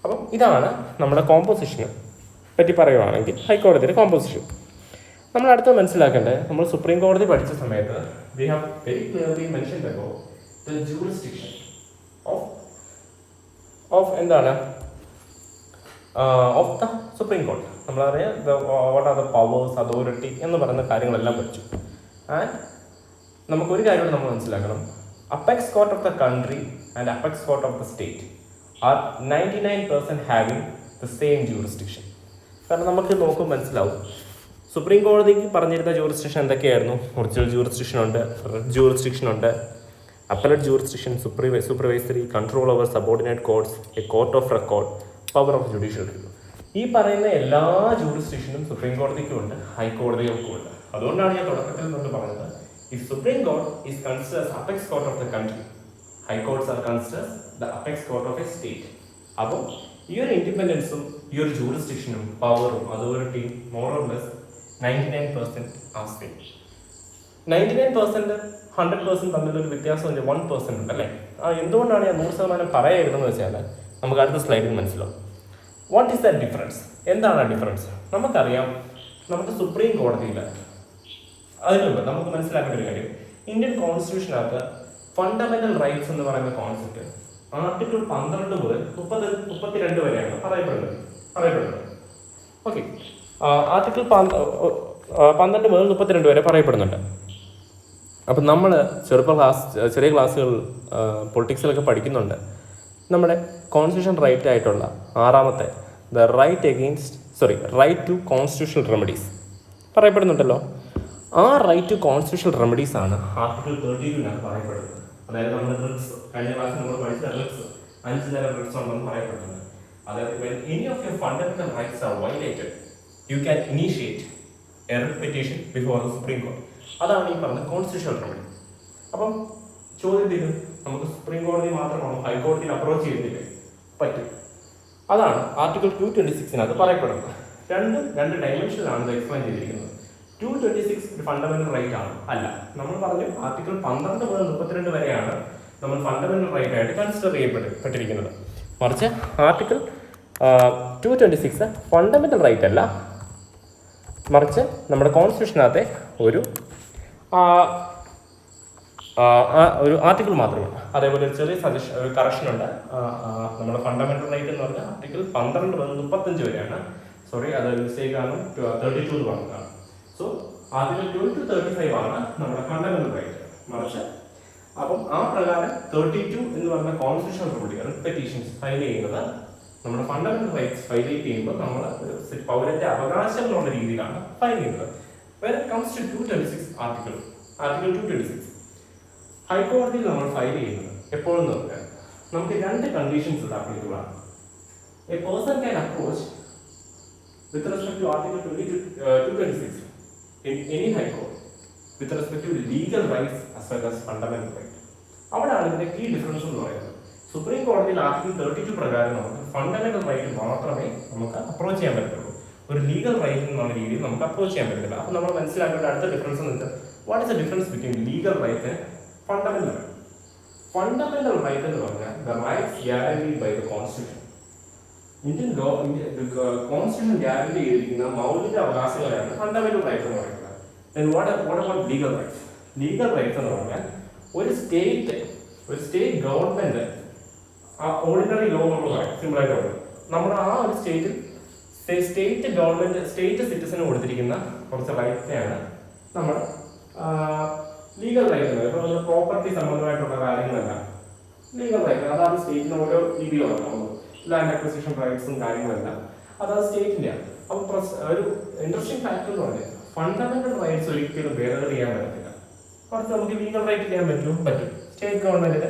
അപ്പം ഇതാണ് നമ്മുടെ കോമ്പോസിഷനെ പറ്റി പറയുവാണെങ്കിൽ ഹൈക്കോടതിയുടെ കോമ്പോസിഷൻ. നമ്മൾ അടുത്ത് മനസ്സിലാക്കേണ്ടത്, നമ്മൾ സുപ്രീം കോടതി പഠിച്ച സമയത്ത് we have very clearly mentioned about the jurisdiction of എന്താണ് ഓഫ് ദ സുപ്രീം കോർട്ട്. നമ്മളറിയാം what are the powers, authority എന്ന് പറയുന്ന കാര്യങ്ങളെല്ലാം പഠിച്ചു. ആൻഡ് നമുക്കൊരു കാര്യം നമ്മൾ മനസ്സിലാക്കണം, apex court of the country and apex court of the state are 99% having the same jurisdiction. കാരണം നമുക്ക് നോക്കുമ്പോൾ മനസ്സിലാവും, സുപ്രീം കോടതിക്ക് പറഞ്ഞിരുന്ന ജൂറിസ്ഡിക്ഷൻ എന്തൊക്കെയായിരുന്നു? ഒറിജിനൽ ജൂറിസ്ഡിക്ഷൻ ഉണ്ട്, റെഡ് ജൂറിസ്ഡിക്ഷൻ ഉണ്ട്, appellate jurisdiction, supervisory, control over subordinate courts, A court of record, power of judicial review. ഈ പറയുന്ന എല്ലാ ജൂറിസ്ഡിക്ഷനും സുപ്രീം കോടതിക്കും ഉണ്ട്, ഹൈക്കോടതികൾക്കും ഉണ്ട്. അതുകൊണ്ടാണ് ഞാൻ തുടക്കത്തിൽ നിന്ന് പറഞ്ഞത്, if supreme court is considers apex court of the country, high courts are considers the apex court of a state. അപ്പോൾ ഈ ഒരു ഇൻഡിപെൻഡൻസും ഈ ഒരു ജൂറിസ്ഡിക്ഷനും പവറും അതോറിറ്റിയും മോർ ഓർ ലെസ് 99% ആ സെയിം. 99% 100% തമ്മിലൊരു വ്യത്യാസം 1% ഉണ്ടല്ലേ. എന്തുകൊണ്ടാണ് ഞാൻ 100% പറയായിരുന്നെന്ന് വെച്ചാൽ നമുക്ക് അടുത്ത സ്ലൈഡിൽ മനസ്സിലാവും. What is the difference? എന്താണ് ആ ഡിഫറൻസ്? നമുക്കറിയാം, നമുക്ക് സുപ്രീം കോടതിയിൽ അതിനുമുമ്പ് നമുക്ക് മനസ്സിലാക്കേണ്ട ഒരു കാര്യം, ഇന്ത്യൻ കോൺസ്റ്റിറ്റ്യൂഷനകത്ത് ഫണ്ടമെന്റൽ റൈറ്റ്സ് എന്ന് പറയുന്ന കോൺസെപ്റ്റ് ആർട്ടിക്കിൾ 12 മുതൽ 32 വരെയാണ് പറയപ്പെടുന്നത്. ഓക്കെ, ആർട്ടിക്കിൾ 12 മുതൽ 32 വരെ പറയപ്പെടുന്നുണ്ട്. അപ്പം നമ്മൾ ചെറിയ ക്ലാസ്സുകൾ പൊളിറ്റിക്സിലൊക്കെ പഠിക്കുന്നുണ്ട്. നമ്മുടെ കോൺസ്റ്റിറ്റ്യൂഷൻ റൈറ്റ് ആയിട്ടുള്ള 6ാമത്തെ റൈറ്റ് ടു കോൺസ്റ്റിറ്റ്യൂഷണൽ റെമഡീസ് പറയപ്പെടുന്നുണ്ടല്ലോ. ആ റൈറ്റ് ടു കോൺസ്റ്റിറ്റ്യൂഷണൽ റെമഡീസ് ആണ് ആർട്ടിക്കിൾ 32 പറയപ്പെടുന്നത്. അതായത് നമ്മൾ റിട്സ്, കഴിഞ്ഞ ക്ലാസ്സിൽ നമ്മൾ പഠിച്ച റിട്സ്, 5 തരം റിട്സ് ഉണ്ടെന്ന് പറയപ്പെടുന്നത്. അതായത് when any of your fundamental rights are violated, you can initiate a writ petition before the Supreme Court. അതാണ് ഈ പറഞ്ഞ കോൺസ്റ്റിറ്റ്യൂഷണൽ റെമഡി. അപ്പം ചോദ്യം തീരും, നമുക്ക് സുപ്രീം കോടതി മാത്രമാണോ ഹൈക്കോടതിയിൽ അപ്രോച്ച് ചെയ്തില്ലേ? പറ്റും. അതാണ് ആർട്ടിക്കിൾ 226 പറയപ്പെടുന്നത്. രണ്ട് ഡയമെൻഷനിലാണ് ഇത് എക്സ്പ്ലെയിൻ ചെയ്തിരിക്കുന്നത്. 226 ഒരു ഫണ്ടമെന്റൽ റൈറ്റ് ആണ് അല്ല. നമ്മൾ പറഞ്ഞു ആർട്ടിക്കിൾ 12 മുതൽ 32 വരെയാണ് നമ്മൾ ഫണ്ടമെന്റൽ റൈറ്റ് ആയിട്ട് കൺസിഡർ ചെയ്യപ്പെട്ടിരിക്കുന്നത്. മറിച്ച് ആർട്ടിക്കിൾ 226 ഫണ്ടമെന്റൽ റൈറ്റ് അല്ല, മറിച്ച് നമ്മുടെ കോൺസ്റ്റിറ്റ്യൂഷനകത്തെ ഒരു ആർട്ടിക്കിൾ മാത്രമാണ്. അതേപോലെ ഒരു ചെറിയ ഒരു കറക്ഷൻ ഉണ്ട്. നമ്മുടെ ഫണ്ടമെന്റൽ റൈറ്റ് എന്ന് പറഞ്ഞാൽ ആർട്ടിക്കിൾ 12 മുതൽ 35 വരെയാണ്. സോറി, അത് മിസ്റ്റേക്ക് ആണ്, 32 എന്ന് പറഞ്ഞതാണ്. സോ ആർട്ടിക്കിൾ 12 to 35 ആണ് നമ്മുടെ ഫണ്ടമെന്റൽ റൈറ്റ്. മറിച്ച് അപ്പം ആ പ്രകാരം 32 എന്ന് പറഞ്ഞ കോൺസ്റ്റിറ്റ്യൂഷണൽ റെമഡി പെറ്റീഷൻസ് ഫയൽ ചെയ്യുന്നത് നമ്മുടെ ഫണ്ടമെന്റൽ റൈറ്റ്സ് ഫയലേറ്റ് ചെയ്യുമ്പോൾ നമ്മൾ ഒരു പൗരന്റെ അവകാശങ്ങളുള്ള രീതിയിലാണ് ഫയൽ ചെയ്യുന്നത്. When it comes to 226 article 226 ഹൈക്കോടതിയിൽ നമ്മൾ ഫയൽ ചെയ്യുന്നത് എപ്പോഴും നോക്കുക, നമുക്ക് 2 കണ്ടീഷൻസ് ആപ്ലിക്കബിൾ ആണ്. A person can approach with respect to article 226 in any high court with respect to legal rights as well as fundamental rights. അവിടെയാണ് ഇതിന്റെ കീ ഡിഫറൻസ് എന്ന് പറയുന്നത്. സുപ്രീം കോടതിയിൽ ആർട്ടിക്കിൾ 32 പ്രകാരം നമുക്ക് ഫണ്ടമെന്റൽ റൈറ്റ് മാത്രമേ നമുക്ക് അപ്രോച്ച് ചെയ്യാൻ പറ്റുള്ളൂ. ഒരു ലീഗൽ റൈറ്റ് എന്നുള്ള രീതിയിൽ നമുക്ക് അപ്രോച്ച് ചെയ്യാൻ പറ്റില്ല. അപ്പോൾ നമ്മൾ മനസ്സിലാക്കേണ്ട അടുത്ത ഡിഫറൻസ് എന്ന് വെച്ചാൽ, what is the difference between legal right and fundamental right? Fundamental right എന്ന് പറഞ്ഞാൽ the rights guaranteed by the constitution. Indian constitution guarantee ചെയ്തിരിക്കുന്ന മൗലിക അവകാശങ്ങളാണ് ഫണ്ടമെന്റൽ റൈറ്റ്സ് എന്ന് പറയുന്നത്. Then what about legal rights? Legal rights എന്ന് പറഞ്ഞാൽ ഒരു സ്റ്റേറ്റ് ഗവൺമെന്റ് ഓർഡിനറി ലോ നമ്മൾ പറയും, സിമ്പിളായിട്ട് പറയും, നമ്മുടെ ആ ഒരു സ്റ്റേറ്റ് ഗവൺമെന്റ് സ്റ്റേറ്റ് സിറ്റിസന് കൊടുത്തിരിക്കുന്ന കുറച്ച് റൈറ്റ്സിനെയാണ് നമ്മൾ ലീഗൽ റൈറ്റ്. ഇപ്പോൾ പ്രോപ്പർട്ടി സംബന്ധമായിട്ടുള്ള കാര്യങ്ങളല്ല ലീഗൽ റൈറ്റ്. അതാണ് സ്റ്റേറ്റിന് ഓരോ രീതികളാണ്. ലാൻഡ് അക്വിസിഷൻ റൈറ്റ്സും കാര്യങ്ങളെല്ലാം അതാണ് സ്റ്റേറ്റിൻ്റെയാണ്. അപ്പോൾ ഒരു ഇൻട്രസ്റ്റിംഗ് ഫാക്ടർ എന്ന് പറഞ്ഞാൽ ഫണ്ടമെന്റൽ റൈറ്റ്സ് ഒരിക്കലും ഭേദഗതി ചെയ്യാൻ പറ്റത്തില്ല. കുറച്ച് നമുക്ക് ലീഗൽ റൈറ്റ് ചെയ്യാൻ പറ്റും. സ്റ്റേറ്റ് ഗവൺമെന്റിന്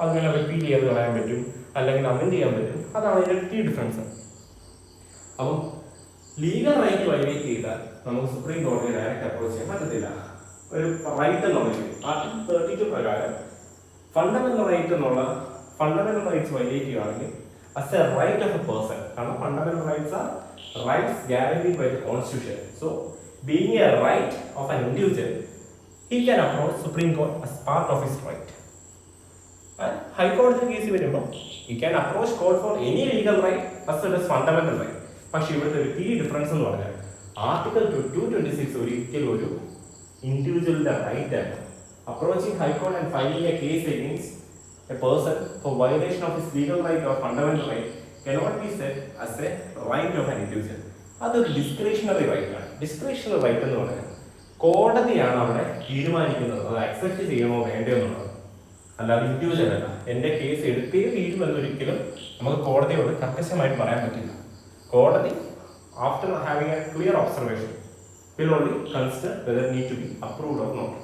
അങ്ങനെ റിപ്പീറ്റ് ചെയ്ത് കളയാൻ പറ്റും, അല്ലെങ്കിൽ അമെൻഡ് ചെയ്യാൻ പറ്റും. അതാണ് ഇതിന്റെ കീ ഡിഫറൻസ്. അപ്പം ലീഗൽ റൈറ്റ് വൈലേറ്റ് ചെയ്താൽ നമുക്ക് സുപ്രീം കോടതിയെ ഡയറക്റ്റ് അപ്രോച്ച് ചെയ്യാൻ പറ്റത്തില്ല. ഒരു റൈറ്റ് എന്നുള്ളത് ആർട്ടിക്കിൾ 32 പ്രകാരം ഫണ്ടമെന്റൽ റൈറ്റ്സ് വൈലേറ്റ് ചെയ്യുകയാണെങ്കിൽ as a right of a person, കാരണം fundamental rights are rights guaranteed by the constitution. So being a right of an individual, he can approach Supreme Court as part of his right. And High Court case വരുമ്പോൾ he can approach court for any legal right as well as fundamental right. പക്ഷേ ഇവിടുത്തെ ഒരു key difference എന്ന് പറഞ്ഞാൽ ആർട്ടിക്കിൾ 226 ഒരിക്കലും ഒരു ഇൻഡിവിജ്വലിന്റെ റൈറ്റ് ആണ്. Approaching high court and filing A case against a person for violation of his legal right or fundamental right cannot be said as a right of an individual. അതൊരു ഡിസ്ക്രിഷണറി റൈറ്റ് ആണ്. ഡിസ്ക്രിഷണറി റൈറ്റ് എന്ന് പറഞ്ഞാൽ കോടതിയാണ് അവിടെ തീരുമാനിക്കുന്നത് അത് അക്സെപ്റ്റ് ചെയ്യണോ വേണ്ടയോ എന്നുള്ളത്, അല്ലാതെ ഇൻഡിവിജ്വൽ അല്ല. എൻ്റെ കേസ് എടുത്തേ തീരുമെന്നൊരിക്കലും നമുക്ക് കോടതിയോട് കർക്കശമായിട്ട് പറയാൻ പറ്റില്ല. കോടതി after having A clear observation will only consider whether it need to be approved or not.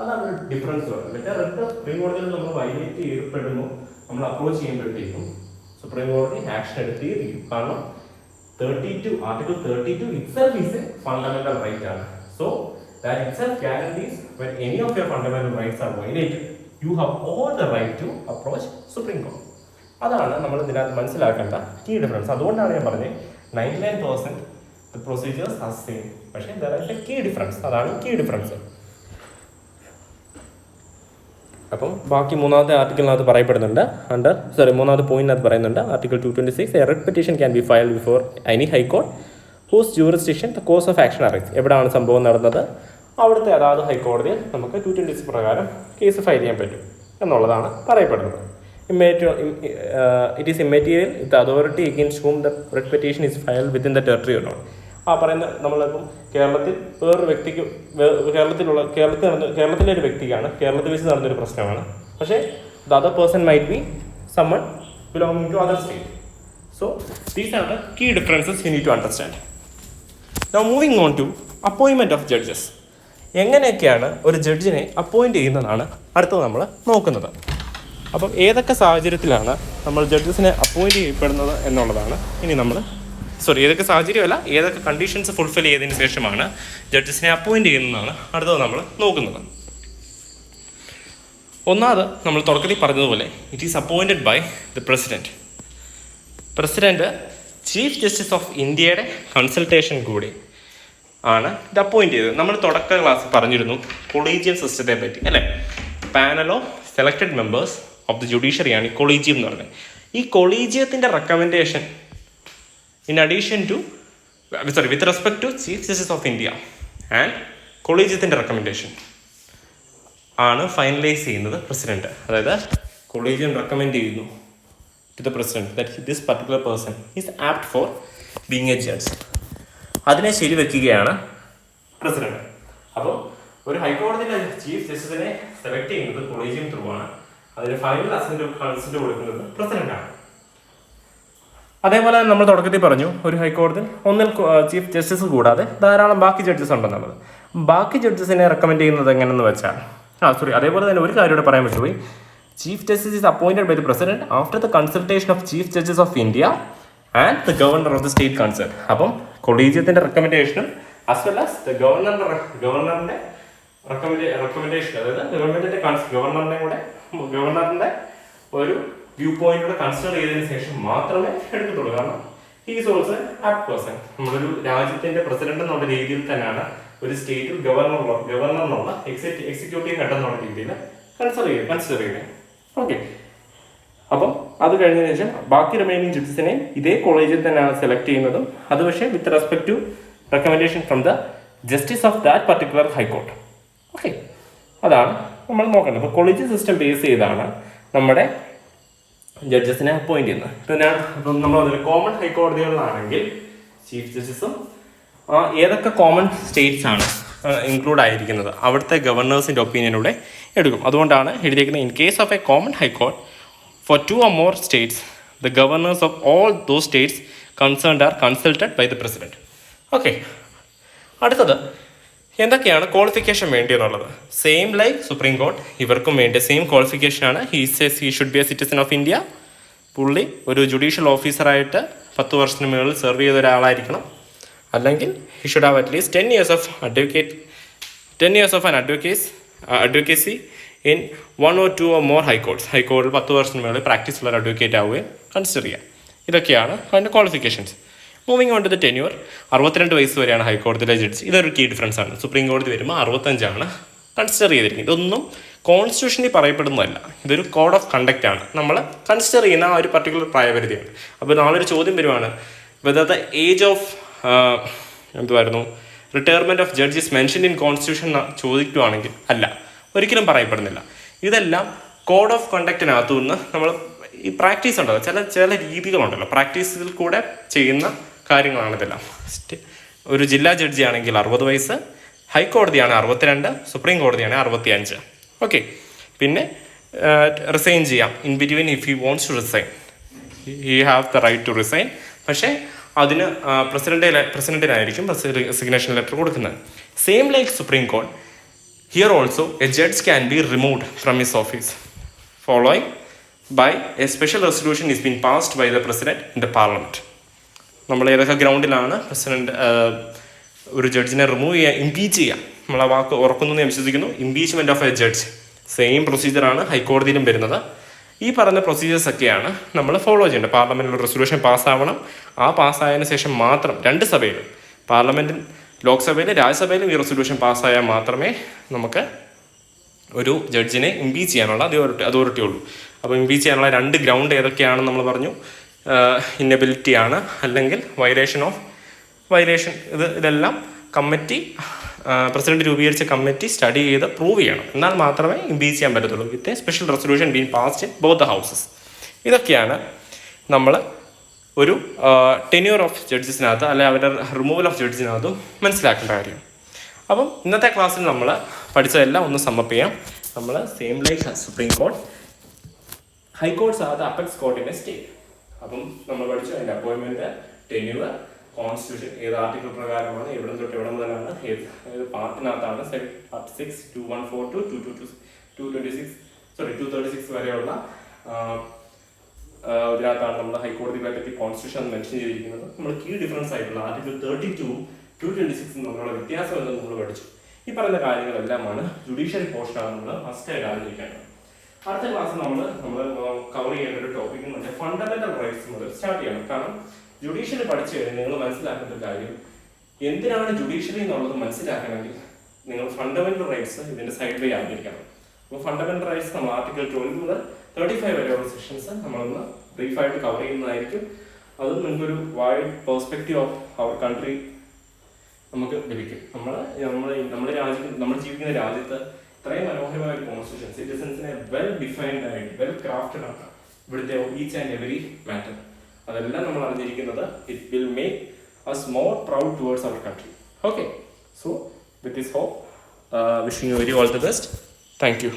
അതാണ് ഒരു ഡിഫറൻസ് പറയുന്നത്. മറ്റേ റെഡ് സുപ്രീം കോടതിയിൽ നമ്മൾ വൈലേറ്റ് ചെയ്യപ്പെടുമ്പോൾ നമ്മൾ അപ്രോച്ച് ചെയ്യുമ്പോഴത്തേക്കും സുപ്രീം കോടതി ആക്ഷൻ എടുത്തിരിക്കും. കാരണം article 32 itself is a fundamental right ആണ്. So that itself guarantees when any of your fundamental rights are violated, you have all the right to approach Supreme Court. അതാണ് നമ്മൾ ഇതിനകത്ത് മനസ്സിലാക്കേണ്ട കീ ഡിഫറൻസ്. അതുകൊണ്ടാണ് ഞാൻ പറഞ്ഞത് 99% the procedures are same. പക്ഷേ there is a key difference. അതാണ് കീ ഡിഫറൻസ്. അപ്പം ബാക്കി മൂന്നാമത്തെ ആർട്ടിക്കിളിനകത്ത് പറയപ്പെടുന്നുണ്ട് മൂന്നാമത്തെ പോയിന്റിനകത്ത് പറയുന്നുണ്ട് article 226 a writ petition can be filed before any high court whose jurisdiction the cause of action arise. എവിടെയാണ് സംഭവം നടന്നത് അവിടുത്തെ അതാത് ഹൈക്കോടതിയിൽ നമുക്ക് 226 പ്രകാരം കേസ് ഫയൽ ചെയ്യാൻ പറ്റും എന്നുള്ളതാണ് പറയപ്പെടുന്നത്. It is immaterial if the authority against whom the writ petition is filed within the territory or not. പറയുന്ന നമ്മളിപ്പം കേരളത്തിൽ വേറൊരു വ്യക്തിക്ക് കേരളത്തിലെ ഒരു വ്യക്തിക്കാണ് കേരളത്തിൽ വെച്ച് നടന്നൊരു പ്രശ്നമാണ്. പക്ഷേ the other person might be summon belonging to other state. So these are the key differences you need to understand. Now moving on to appointment of judges. എങ്ങനെയൊക്കെയാണ് ഒരു ജഡ്ജിനെ അപ്പോയിൻറ്റ് ചെയ്യുന്നതാണ് അടുത്തത് നമ്മൾ നോക്കുന്നത്. അപ്പം ഏതൊക്കെ സാഹചര്യത്തിലാണ് നമ്മൾ ജഡ്ജസിനെ അപ്പോയിൻറ്റ് ചെയ്യപ്പെടുന്നത് എന്നുള്ളതാണ് ഇനി നമ്മൾ ഏതൊക്കെ സാഹചര്യമല്ല ഏതൊക്കെ കണ്ടീഷൻസ് ഫുൾഫിൽ ചെയ്തതിന് ശേഷമാണ് ജഡ്ജസിനെ അപ്പോയിൻറ്റ് ചെയ്യുന്നതാണ് അടുത്തത് നമ്മൾ നോക്കുന്നത്. ഒന്നാമത് നമ്മൾ തുടക്കത്തിൽ പറഞ്ഞതുപോലെ it is appointed by the president. Chief justice of ഇന്ത്യയുടെ കൺസൾട്ടേഷൻ കൂടി ആണ് ഇത് അപ്പോയിൻറ്റ് ചെയ്തത്. നമ്മൾ തുടക്ക ക്ലാസ് പറഞ്ഞിരുന്നു കൊളീജിയം സിസ്റ്റത്തെ പറ്റി അല്ലേ. Panel of selected members of the ജുഡീഷ്യറിയാണ് ഈ കൊളീജിയം എന്ന് പറയുന്നത്. ഈ കൊളീജിയത്തിൻ്റെ recommendation in addition to with respect to Chief Justice of India and കൊളീജിയത്തിൻ്റെ റെക്കമെൻഡേഷൻ ആണ് ഫൈനലൈസ് ചെയ്യുന്നത് പ്രസിഡന്റ്. അതായത് കൊളീജിയം റെക്കമെൻഡ് ചെയ്യുന്നു to the president that this particular person is apt for being a judge. അതിനെ ശരിവെക്കുകയാണ് പ്രസിഡന്റ്. അപ്പോൾ ഒരു ഹൈക്കോടതിയിലെ ചീഫ് ജസ്റ്റിസിനെ സെലക്ട് ചെയ്യുന്നത് കൊളീജിയം ത്രൂ ആണ്. അതിന് ഫൈനൽ കൺസെന്റ് കൊടുക്കുന്നത് പ്രസിഡന്റാണ്. അതേപോലെ നമ്മൾ തുടക്കത്തിൽ പറഞ്ഞു ഒരു ഹൈക്കോടതിയിൽ ഒന്നിൽ ചീഫ് ജസ്റ്റിസ് കൂടാതെ ധാരാളം ബാക്കി ജഡ്ജസ് ഉണ്ടെന്നുള്ളത്. ബാക്കി ജഡ്ജസിനെ റെക്കമെൻഡ് ചെയ്യുന്നത് എങ്ങനെയെന്ന് വെച്ചാൽ അതേപോലെ തന്നെ ഒരു കാര്യം ഇവിടെ പറയാൻ പറ്റുപോയി. Chief justice is appointed by the president after the consultation of chief justice of India and the governor of the state concern. അപ്പം കൊളീജിയത്തിന്റെ റെക്കമെൻഡേഷനും ആസ് വെൽ ആസ് ദ ഗവർണറിന്റെ റെക്കമെൻഡേഷൻ, അതായത് ഗവർണറിന്റെ ഒരു വ്യൂ പോയിന്റിലൂടെ കൺസിഡർ ചെയ്തതിനു ശേഷം മാത്രമേ എടുക്കത്തുള്ളൂ. കാരണം he is also apt person. നമ്മളൊരു രാജ്യത്തിന്റെ പ്രസിഡന്റ് എന്നുള്ള രീതിയിൽ തന്നെയാണ് ഒരു സ്റ്റേറ്റിൽ ഗവർണറിനുള്ള എക്സിക്യൂട്ടീവ് ഹെഡ് എന്നുള്ള രീതിയിൽ കൺസിഡർ ചെയ്യുന്നത്. ഓക്കെ, അപ്പം അത് കഴിഞ്ഞതിന് ശേഷം ബാക്കി റിമൈനിങ് ജഡ്ജസിനെ ഇതേ കോളേജിൽ തന്നെയാണ് സെലക്ട് ചെയ്യുന്നതും. അത് പക്ഷേ with respect to recommendation from the justice of that particular high court. Okay, അതാണ് നമ്മൾ നോക്കേണ്ടത്. അപ്പോൾ കൊളീജിയൽ സിസ്റ്റം ബേസ് ചെയ്താണ് നമ്മുടെ ജഡ്ജസിനെ അപ്പോയിന്റ് ചെയ്യുന്നത്. പിന്നെ നമ്മൾ കോമൺ ഹൈക്കോടതികളിലാണെങ്കിൽ ചീഫ് ജസ്റ്റിസും ഏതൊക്കെ കോമൺ സ്റ്റേറ്റ്സ് ആണ് ഇൻക്ലൂഡ് ആയിരിക്കുന്നത് അവിടുത്തെ ഗവർണേഴ്സിൻ്റെ ഒപ്പീനിയനൂടെ എടുക്കും. അതുകൊണ്ടാണ് എഴുതിയിരിക്കുന്നത് in case of a common high court for 2 or more states the governors of all those states concerned are consulted by the president. Okay, അടുത്തത് എന്തൊക്കെയാണ് ക്വാളിഫിക്കേഷൻ വേണ്ടിയെന്നുള്ളത്. സെയിം ലൈക്ക് സുപ്രീം കോർട്ട് ഇവർക്കും വേണ്ട സെയിം ക്വാളിഫിക്കേഷനാണ്. He should be a citizen of India. പുള്ളി ഒരു ജുഡീഷ്യൽ ഓഫീസറായിട്ട് 10 വർഷത്തിന് മുകളിൽ സെർവ് ചെയ്ത ഒരാളായിരിക്കണം. അല്ലെങ്കിൽ he should have at least 10 years of an advocacy in 1 or 2 or more high courts. ഹൈക്കോടതിയിൽ 10 വർഷത്തിന് മേളിൽ പ്രാക്ടീസ് ഉള്ള ഒരു അഡ്വക്കേറ്റ് ആവുകയും കൺസിഡർ ചെയ്യാം. ഇതൊക്കെയാണ് അതിൻ്റെ qualifications. Moving on to the tenure, 62 വയസ്സ് വരെയാണ് ഹൈക്കോടതിയിലെ ജഡ്ജ്. ഇതൊരു കീ ഡിഫറൻസ് ആണ്. സുപ്രീം കോടതി വരുമ്പോൾ 65 കൺസിഡർ ചെയ്തിരിക്കുന്നത്. ഇതൊന്നും കോൺസ്റ്റിറ്റ്യൂഷനിൽ പറയപ്പെടുന്നതല്ല, ഇതൊരു കോഡ് ഓഫ് കണ്ടക്റ്റ് ആണ്. നമ്മൾ കൺസിഡർ ചെയ്യുന്ന ആ ഒരു പർട്ടിക്കുലർ പ്രായപരിധിയാണ്. അപ്പോൾ നാളൊരു ചോദ്യം വരുവാണ്, whether the age of retirement of judges mention in constitution ചോദിക്കുകയാണെങ്കിൽ അല്ല, ഒരിക്കലും പറയപ്പെടുന്നില്ല. ഇതെല്ലാം കോഡ് ഓഫ് കണ്ടക്റ്റിനകത്തു നിന്ന് നമ്മൾ ഈ പ്രാക്ടീസ് ഉണ്ടല്ലോ, ചില രീതികളുണ്ടല്ലോ, പ്രാക്ടീസിൽ കൂടെ ചെയ്യുന്ന കാര്യങ്ങളാണിതെല്ലാം. ഒരു ജില്ലാ ജഡ്ജി ആണെങ്കിൽ 60 വയസ്സ്, ഹൈക്കോടതിയാണ് 62, സുപ്രീം കോടതിയാണ് 65. ഓക്കെ. പിന്നെ റിസൈൻ ചെയ്യാം in between. If he wants to resign, he have the right to resign. പക്ഷേ അതിന് പ്രസിഡന്റിനായിരിക്കും റെസിഗ്നേഷൻ ലെറ്റർ കൊടുക്കുന്നത്. Same like supreme court, here also a judge can be removed from his office following by a special resolution is being passed by the president in the parliament. നമ്മൾ ഏതൊക്കെ ഗ്രൗണ്ടിലാണ് പ്രസിഡന്റ് ഒരു ജഡ്ജിനെ റിമൂവ് ചെയ്യുക, ഇംപീച്ച് ചെയ്യുക, നമ്മൾ ആ വാക്ക് ഉറക്കുന്നു ഞാൻ വിശ്വസിക്കുന്നു. Impeachment of a judge same പ്രൊസീജിയറാണ് ഹൈക്കോടതിയിലും വരുന്നത്. ഈ പറഞ്ഞ പ്രൊസീജിയേഴ്സ് ഒക്കെയാണ് നമ്മൾ ഫോളോ ചെയ്യേണ്ടത്. പാർലമെൻറ്റിൽ റെസൊല്യൂഷൻ പാസ്സാവണം. ആ പാസ്സായതിനു ശേഷം മാത്രം 2 സഭയിലും, പാർലമെൻറ്റിൽ, ലോക്സഭയിലും രാജ്യസഭയിലും ഈ റെസൊല്യൂഷൻ പാസ്സായാൽ മാത്രമേ നമുക്ക് ഒരു ജഡ്ജിനെ ഇംപീച്ച് ചെയ്യാനുള്ള അതോറിറ്റി ഉള്ളൂ. അപ്പോൾ ഇംപീച്ച് ചെയ്യാനുള്ള 2 ഗ്രൗണ്ട് ഏതൊക്കെയാണെന്ന് നമ്മൾ പറഞ്ഞു. ഇന്നബിലിറ്റി ആണ്, അല്ലെങ്കിൽ വയലേഷൻ. ഇതെല്ലാം കമ്മിറ്റി, പ്രസിഡന്റ് രൂപീകരിച്ച കമ്മിറ്റി സ്റ്റഡി ചെയ്ത് പ്രൂവ് ചെയ്യണം. എന്നാൽ മാത്രമേ ഇംപീച്ച് ചെയ്യാൻ പറ്റത്തുള്ളൂ. With a special resolution being passed in both the houses. ഇതൊക്കെയാണ് നമ്മൾ ഒരു ടെന്യൂർ ഓഫ് ജഡ്ജസിനകത്ത്, അല്ലെങ്കിൽ അവരുടെ റിമൂവൽ ഓഫ് ജഡ്ജിനകത്തും മനസ്സിലാക്കേണ്ട കാര്യം. അപ്പം ഇന്നത്തെ ക്ലാസ്സിൽ നമ്മൾ പഠിച്ചതെല്ലാം ഒന്ന് സമ്മപ്പ് ചെയ്യാം. നമ്മൾ same like supreme court, high courts are the apex court in a state. അപ്പം നമ്മൾ പഠിച്ചു അതിൻ്റെ അപ്പോയിൻമെൻറ്റ്, ടെന്യൂർ, കോൺസ്റ്റിറ്റ്യൂഷൻ ഏത് ആർട്ടിക്കിൾ പ്രകാരമാണ്, എവിടെ തൊട്ട് എവിടെ മുതലാണ്, ഏത് പാർട്ടിനകത്താണ്, പാർട്ട് 6, 2142, 236 വരെയുള്ള ഇതിനകത്താണ് നമ്മൾ ഹൈക്കോടതികളെ പറ്റി കോൺസ്റ്റിറ്റ്യൂഷൻ മെൻഷൻ ചെയ്തിരിക്കുന്നത്. നമ്മൾ കീ ഡിഫറൻസ് ആയിട്ടുള്ള ആർട്ടിക്കിൾ 32, 226 തമ്മിലുള്ള വ്യത്യാസം എന്ന് നമ്മൾ പഠിച്ചു. ഈ പറയുന്ന കാര്യങ്ങളെല്ലാമാണ് ജുഡീഷ്യറി പോർഷനാണ് നമ്മൾ ഫസ്റ്റ് അറിഞ്ഞിരിക്കേണ്ടത്. അടുത്ത ക്ലാസ് നമ്മൾ കവർ ചെയ്യേണ്ട ഒരു ടോപ്പിക് എന്ന് പറഞ്ഞാൽ ഫണ്ടമെന്റൽ റൈറ്റ്സ് മുതൽ സ്റ്റാർട്ട് ചെയ്യണം. കാരണം ജുഡീഷ്യറി പഠിച്ചു കഴിഞ്ഞാൽ നിങ്ങൾ മനസ്സിലാക്കേണ്ട കാര്യം, എന്തിനാണ് ജുഡീഷ്യറി എന്നുള്ളത് മനസ്സിലാക്കണമെങ്കിൽ നിങ്ങൾ ഫണ്ടമെന്റൽ റൈറ്റ്സ് ഇതിന്റെ സൈഡിൽ അറിഞ്ഞിരിക്കണം. അപ്പോൾ ഫണ്ടമെന്റൽ റൈറ്റ്സ് നമ്മൾ ആർട്ടിക്കിൾ 12 മുതൽ 35 വരെയുള്ള സെക്ഷൻസ് നമ്മളൊന്ന് ബ്രീഫായിട്ട് കവർ ചെയ്യുന്നതായിരിക്കും. അതും നിങ്ങൾക്കൊരു wide perspective of our country നമുക്ക് ലഭിക്കും. നമ്മൾ ജീവിക്കുന്ന രാജ്യത്ത് ഇത്രയും മനോഹരമായ ഒരു കോൺസ്റ്റിറ്റ്യൂഷൻ, സിറ്റിസൻസിനെ വെൽ ഡിഫൈൻഡ് ആയിട്ട്, വെൽ ക്രാഫ്റ്റഡ് ആണ് ഇവിടുത്തെ ഈച്ച് ആൻഡ് എവറി മാറ്റർ. അതെല്ലാം നമ്മൾ അറിഞ്ഞിരിക്കുന്നത് it will make us more proud towards our country. Okay, so with this hope, wishing you very all the best. Thank U.